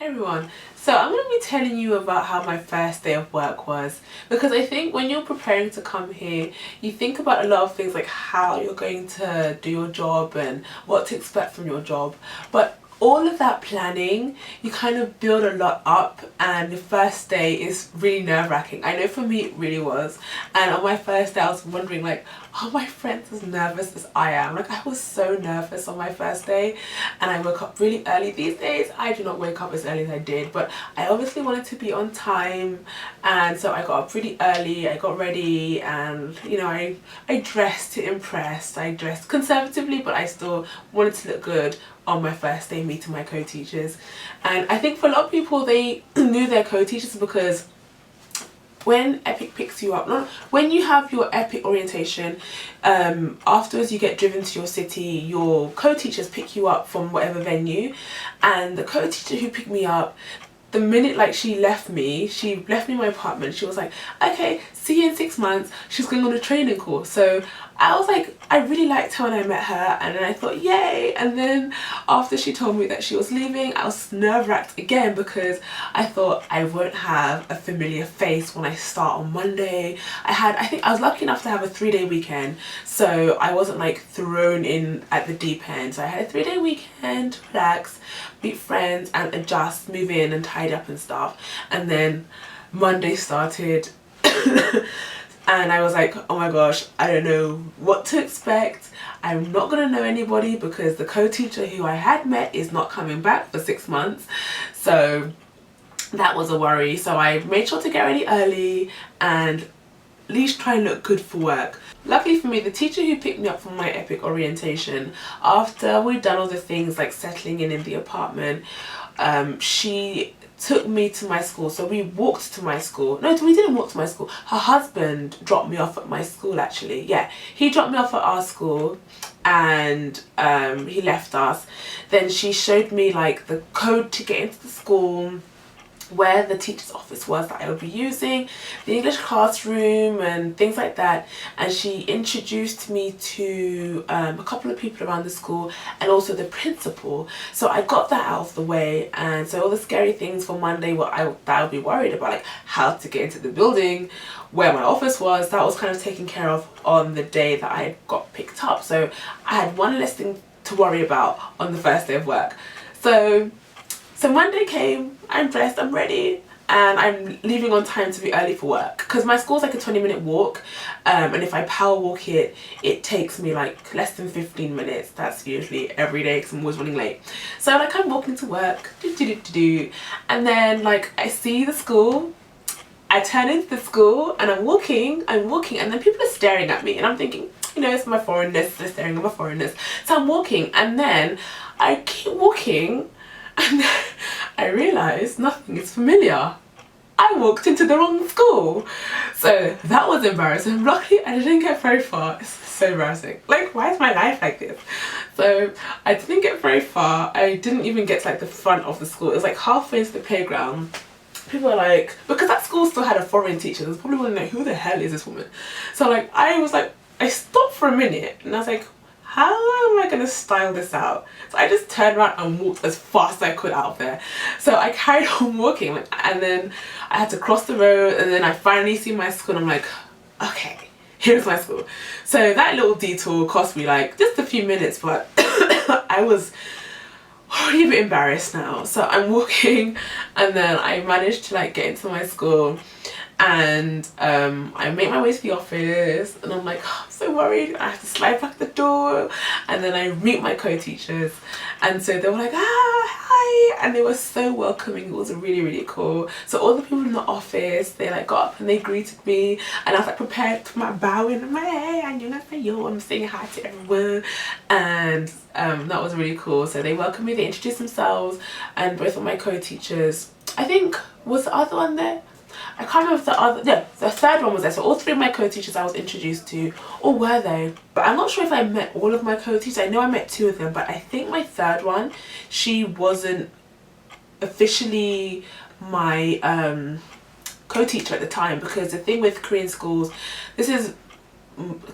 Everyone, so I'm going to be telling you about how my first day of work was, because I think when you're preparing to come here you think about a lot of things like how you're going to do your job and what to expect from your job, but all of that planning you kind of build a lot up, and the first day is really nerve-wracking. I know for me it really was, and on my first day I was wondering like, are my friends as nervous as I am? Like, I was so nervous on my first day, and I woke up really early. These days I do not wake up as early as I did, but I obviously wanted to be on time, and so I got up pretty early. I got ready, and you know, I dressed to impress. I dressed conservatively, but I still wanted to look good on my first day meeting my co-teachers. And I think for a lot of people, they knew their co-teachers because when EPIC picks you up, not when you have your EPIC orientation, afterwards you get driven to your city, your co-teachers pick you up from whatever venue, and the co-teacher who picked me up, the minute like she left me my apartment, she was like, okay, see you in 6 months. She's going on a training course. So I was like, I really liked her when I met her, and then I thought yay, and then after she told me that she was leaving, I was nerve-wracked again because I thought I won't have a familiar face when I start on Monday. I think I was lucky enough to have a 3-day weekend, so I wasn't like thrown in at the deep end. So I had a 3-day weekend to relax, meet friends and adjust, move in and tidy up and stuff. And then Monday started and I was like, oh my gosh, I don't know what to expect. I'm not gonna know anybody because the co-teacher who I had met is not coming back for 6 months. So that was a worry. So I made sure to get ready early and at least try and look good for work. Luckily for me, the teacher who picked me up from my EPIC orientation, after we'd done all the things like settling in the apartment, she took me to my school. So we walked to my school. No, we didn't walk to my school. Her husband dropped me off at my school actually. Yeah, he dropped me off at our school and he left us. Then she showed me like the code to get into the school, where the teacher's office was that I would be using, the English classroom and things like that. And she introduced me to a couple of people around the school and also the principal. So I got that out of the way, and so all the scary things for Monday that I would be worried about, like how to get into the building, where my office was, that was kind of taken care of on the day that I got picked up. So I had one less thing to worry about on the first day of work. So Monday came, I'm dressed, I'm ready, and I'm leaving on time to be early for work because my school's like a 20-minute walk, and if I power walk it takes me like less than 15 minutes. That's usually every day because I'm always running late. So like I'm walking to work, and then like I see the school, I turn into the school and I'm walking, and then people are staring at me and I'm thinking, you know, it's my foreignness, they're staring at my foreignness. So I'm walking, and then I keep walking, and then I realised nothing is familiar. I walked into the wrong school. So that was embarrassing. Luckily I didn't get very far. It's so embarrassing. Like, why is my life like this? So I didn't get very far. I didn't even get to like the front of the school. It was like halfway into the playground. People are like, because that school still had a foreign teacher, they probably wouldn't know who the hell is this woman. So like I stopped for a minute and I was like, how am I gonna style this out? So I just turned around and walked as fast as I could out of there. So I carried on walking, like, and then I had to cross the road, and then I finally see my school and I'm like, okay, here's my school. So that little detour cost me like just a few minutes, but I was already a bit embarrassed now. So I'm walking, and then I managed to like get into my school, and I make my way to the office, and I'm like, oh, I'm so worried. I have to slide back the door, and then I meet my co-teachers, and so they were like, hi, and they were so welcoming. It was really, really cool. So all the people in the office, they like got up and they greeted me, and I was like prepared for my bowing and my hey, I'm saying hi to everyone, and that was really cool. So they welcomed me, they introduced themselves, and both of my co-teachers, I think, was the other one there? I can't remember if the other, yeah, the third one was there. So all three of my co-teachers I was introduced to, or were they? But I'm not sure if I met all of my co-teachers. I know I met 2 of them, but I think my third one, she wasn't officially my co-teacher at the time, because the thing with Korean schools, this is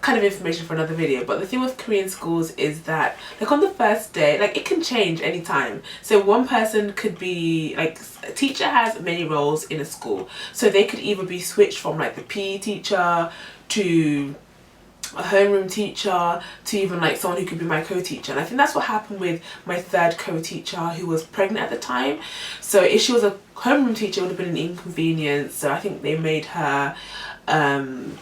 kind of information for another video, but the thing with Korean schools is that like on the first day, like it can change anytime. So one person could be like, a teacher has many roles in a school, so they could either be switched from like the PE teacher to a homeroom teacher to even like someone who could be my co-teacher. And I think that's what happened with my third co-teacher, who was pregnant at the time. So if she was a homeroom teacher, it would have been an inconvenience, so I think they made her an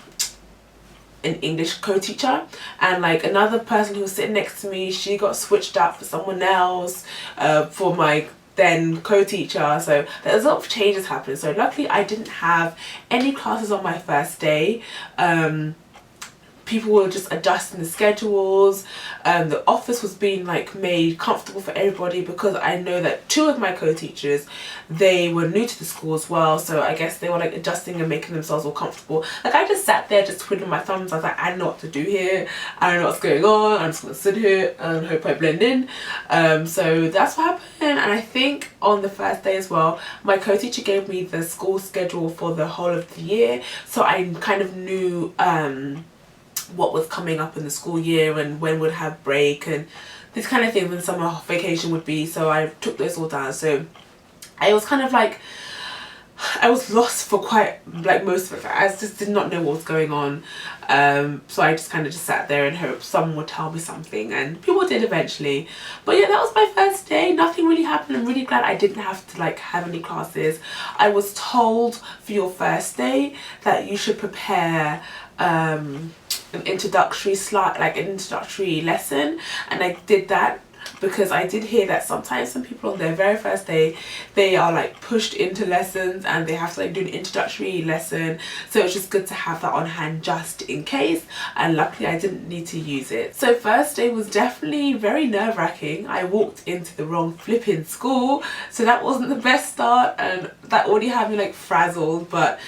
English co-teacher. And like another person who was sitting next to me, she got switched out for someone else, for my then co-teacher. So there's a lot of changes happening. So luckily I didn't have any classes on my first day. People were just adjusting the schedules. The office was being like made comfortable for everybody, because I know that two of my co-teachers, they were new to the school as well, so I guess they were like adjusting and making themselves all comfortable. Like I just sat there just twiddling my thumbs. I was like, I don't know what to do here, I don't know what's going on, I'm just gonna sit here and hope I blend in. So that's what happened. And I think on the first day as well, my co-teacher gave me the school schedule for the whole of the year, so I kind of knew what was coming up in the school year and when we'd have break and this kind of thing, when summer vacation would be. So I took those all down. So I was kind of like, I was lost for quite like most of it. I just did not know what was going on. So I just kind of just sat there and hoped someone would tell me something, and people did eventually. But yeah, that was my first day. Nothing really happened. I'm really glad I didn't have to like have any classes. I was told for your first day that you should prepare an introductory lesson, and I did that because I did hear that sometimes some people on their very first day, they are like pushed into lessons and they have to like do an introductory lesson. So it's just good to have that on hand just in case, and luckily I didn't need to use it. So first day was definitely very nerve-wracking. I walked into the wrong flipping school, so that wasn't the best start, and that already had me like frazzled. But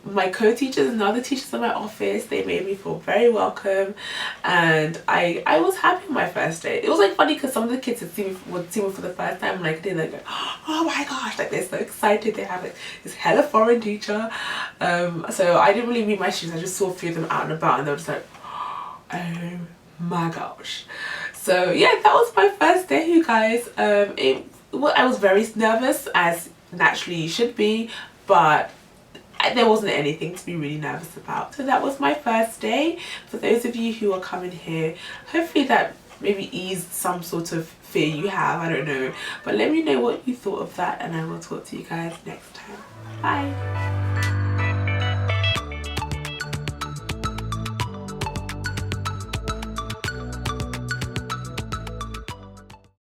my co-teachers and other teachers in my office, they made me feel very welcome, and I was happy on my first day. It was like funny because some of the kids would see me for the first time, and like they like go, oh my gosh, like they're so excited. They have like this hella foreign teacher. So I didn't really meet my students. I just saw a few of them out and about, and they were just like, oh my gosh. So yeah, that was my first day, you guys. I was very nervous, as naturally you should be, but there wasn't anything to be really nervous about. So that was my first day. For those of you who are coming here, hopefully that maybe eased some sort of fear you have, I don't know. But let me know what you thought of that, and I will talk to you guys next time. Bye.